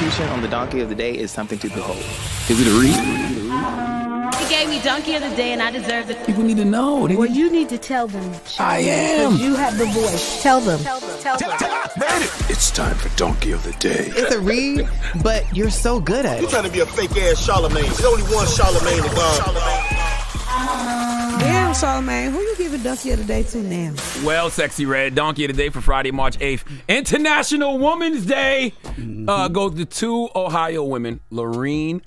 execution on the donkey of the day is something to behold. Is it a read? He gave me donkey of the day, and I deserve it. People need to know. Well, you need to tell them. I am. You have the voice. Tell them. It's time for donkey of the day. It's a read, but you're so good at it. You're trying to be a fake-ass Charlamagne. There's only one Charlamagne to God. Damn, Charlamagne, who you giving donkey of the day to now? Well, Sexy Red, donkey of the day for Friday, March 8th. International Women's Day goes to two Ohio women, Lorene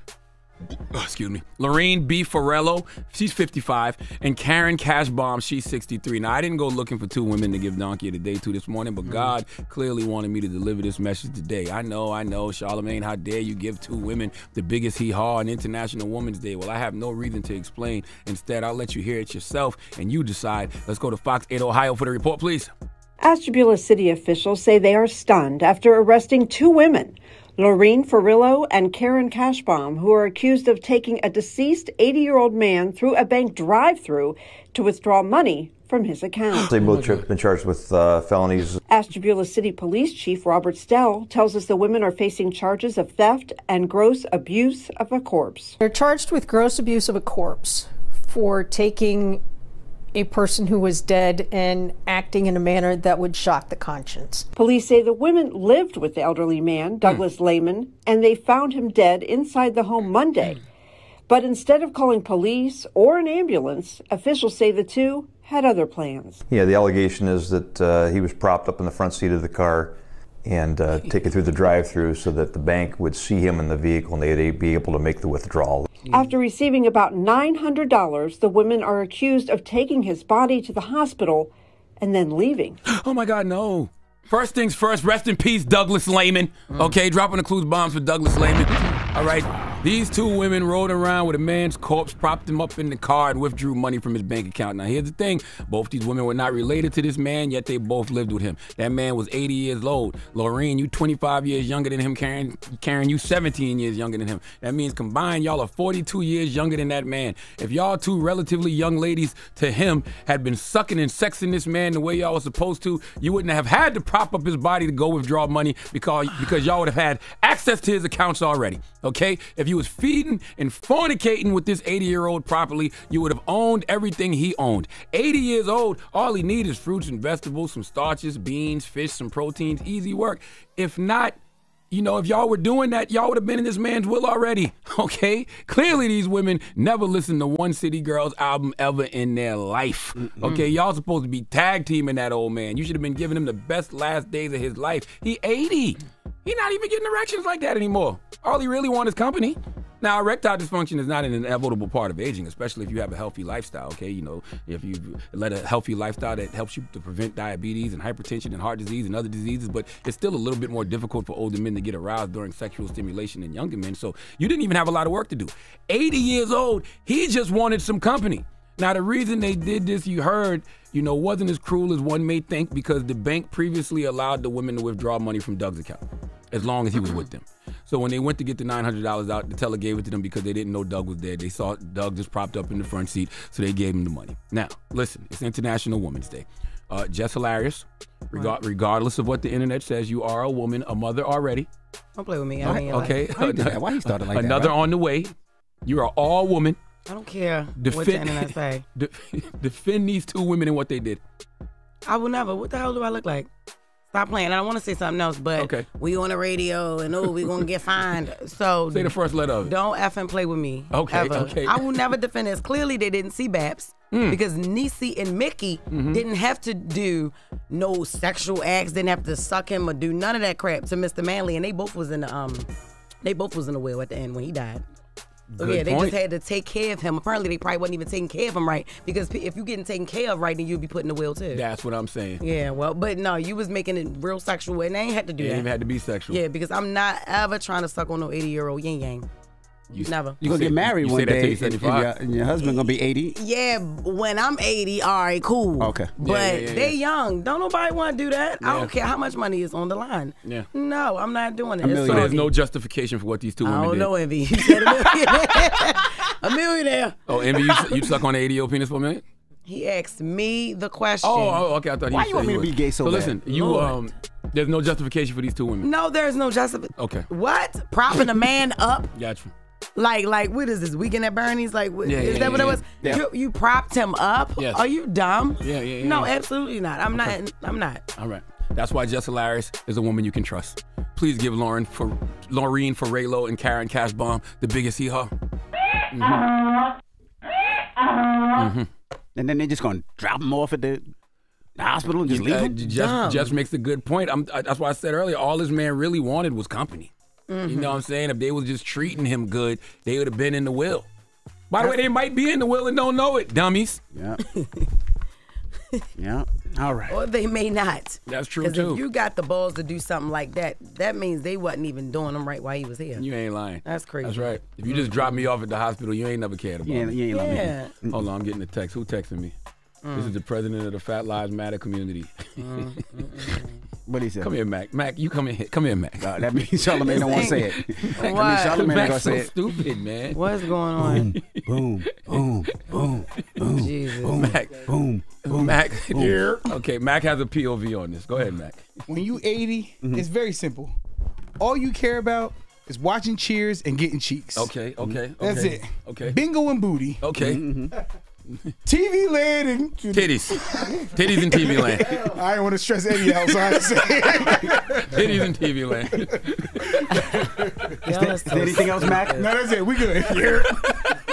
B. Forello, she's 55, and Karen Cashbaum, she's 63. Now, I didn't go looking for two women to give donkey of the day to this morning, but God clearly wanted me to deliver this message today. I know, Charlamagne, how dare you give two women the biggest hee-haw on International Women's Day? Well, I have no reason to explain. Instead, I'll let you hear it yourself, and you decide. Let's go to Fox 8 Ohio for the report, please. Ashtabula City officials say they are stunned after arresting two women, Lorene Forello and Karen Cashbaum, who are accused of taking a deceased 80-year-old man through a bank drive-thru to withdraw money from his account. They both have been charged with felonies. Ashtabula City Police Chief Robert Stell tells us the women are facing charges of theft and gross abuse of a corpse. They're charged with gross abuse of a corpse for taking a person who was dead and acting in a manner that would shock the conscience. Police say the women lived with the elderly man, Douglas Lehman, and they found him dead inside the home Monday. But instead of calling police or an ambulance, officials say the two had other plans. Yeah, the allegation is that he was propped up in the front seat of the car and taken through the drive-thru so that the bank would see him in the vehicle and they'd be able to make the withdrawal. After receiving about $900, the women are accused of taking his body to the hospital and then leaving. Oh my God, no. First things first, rest in peace, Douglas Lehman. Okay, dropping the clues bombs for Douglas Lehman. All right, these two women rode around with a man's corpse, propped him up in the car, and withdrew money from his bank account. Now, here's the thing. Both these women were not related to this man, yet they both lived with him. That man was 80 years old. Lorene, you 25 years younger than him. Karen, you 17 years younger than him. That means combined, y'all are 42 years younger than that man. If y'all two relatively young ladies to him had been sucking and sexing this man the way y'all was supposed to, you wouldn't have had to prop up his body to go withdraw money because y'all would have had access to his accounts already. Okay? If you was feeding and fornicating with this 80-year-old properly, you would have owned everything he owned. 80 years old, all he needs is fruits and vegetables, some starches, beans, fish, some proteins, easy work. If not, you know, if y'all were doing that, y'all would have been in this man's will already, okay? Clearly, these women never listened to one City Girls album ever in their life, okay? Y'all supposed to be tag teaming that old man. You should have been giving him the best last days of his life. He 80. He not even getting erections like that anymore. All he really wants is company. Now, erectile dysfunction is not an inevitable part of aging, especially if you have a healthy lifestyle, okay? You know, if you led a healthy lifestyle that helps you to prevent diabetes and hypertension and heart disease and other diseases, but it's still a little bit more difficult for older men to get aroused during sexual stimulation than younger men, so you didn't even have a lot of work to do. 80 years old, he just wanted some company. Now, the reason they did this, you heard, you know, wasn't as cruel as one may think because the bank previously allowed the women to withdraw money from Doug's account as long as he was with them. So when they went to get the $900 out, the teller gave it to them because they didn't know Doug was dead. They saw Doug just propped up in the front seat, so they gave him the money. Now, listen, it's International Women's Day. Jess Hilarious, regardless of what the internet says, you are a woman, a mother already. Don't play with me. Okay. Why you started like Another that? Right? on the way. You are all woman. I don't care what the internet say. Defend these two women and what they did. I will never. What the hell do I look like? Stop playing. I want to say something else, but we on the radio and we going to get fined. So say the first letter of it. Don't effing play with me. Okay, ever. okay. I will never defend this. Clearly, they didn't see Babs because Niecy and Mickey didn't have to do no sexual acts, didn't have to suck him or do none of that crap to Mr. Manley, and they both was in the wheel at the end when he died. So Good they point. just had to take care of him. Apparently, they probably wasn't even taking care of him right because if you getting taken care of right, then you'd be put in the wheel too. That's what I'm saying. Yeah, well, but no, you was making it real sexual, and they ain't had to do that. It even had to be sexual. Yeah, because I'm not ever trying to suck on no 80-year-old yin yang. Never. You're going to get married one day and your husband going to be 80? Yeah, when I'm 80, all right, cool. Okay. But they young. Don't nobody want to do that. I don't care how much money is on the line. Yeah. No, I'm not doing it. So there's no justification for what these two women did? I don't know, Envy. You said a millionaire. A millionaire. Oh, Envy, you suck on the 80-year-old penis for a minute? He asked me the question. Oh, okay. I thought Why you want me to be gay so bad? Listen, you There's no justification for these two women. No, there's no justification. Okay. What? Propping a man up? Gotcha. Like, what is this, Weekend at Bernie's? Like, is that what it was? Yeah. You propped him up? Yes. Are you dumb? Yeah. No, absolutely not. I'm not. All right. That's why Jess Hilarious is a woman you can trust. Please give Laureen Ferrello and Karen Cashbaum the biggest hee-haw. And then they're just going to drop him off at the hospital and just leave him? Jess makes a good point. That's why I said earlier, all this man really wanted was company. You know what I'm saying? If they was just treating him good, they would have been in the will. By the way, they might be in the will and don't know it, dummies. Yeah. Yeah. All right. Or they may not. That's true, Because too. if you got the balls to do something like that, that means they wasn't even doing them right while he was here. You ain't lying. That's crazy. That's right. If you just drop me off at the hospital, you ain't never cared about me. You ain't love me. Hold on, I'm getting a text. Who texting me? This is the president of the Fat Lives Matter community. What he said? Come here, Mack. Mack, you come in here. Come here, Mack. That means Charlamagne don't want to say it. What? That means Charlamagne ain't Mack's gonna say so it. stupid, man. What's going on? Boom, boom, boom, boom. Jesus. Mack. Boom, boom. Mack. Here. Okay, Mack has a POV on this. Go ahead, Mack. When you 80, it's very simple. All you care about is watching Cheers and getting cheeks. Okay. That's it. Okay. Bingo and booty. Okay. TV land and Titties. Titties in TV land. I didn't want to stress Eddie out, so I had to say Titties in TV land. Is there anything else, Mack? No, that's it. We good.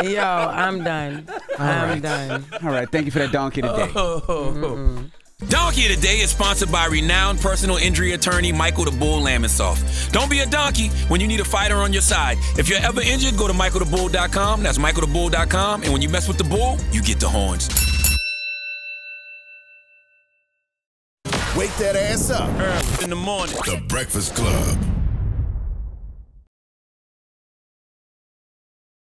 Yo, I'm done. I'm done. All right. Thank you for that donkey today. Donkey of the Day is sponsored by renowned personal injury attorney Michael the Bull Lamonsoff. Don't be a donkey when you need a fighter on your side. If you're ever injured, go to michaelthebull.com. That's michaelthebull.com. And when you mess with the bull, you get the horns. Wake that ass up. Early in the morning. The Breakfast Club.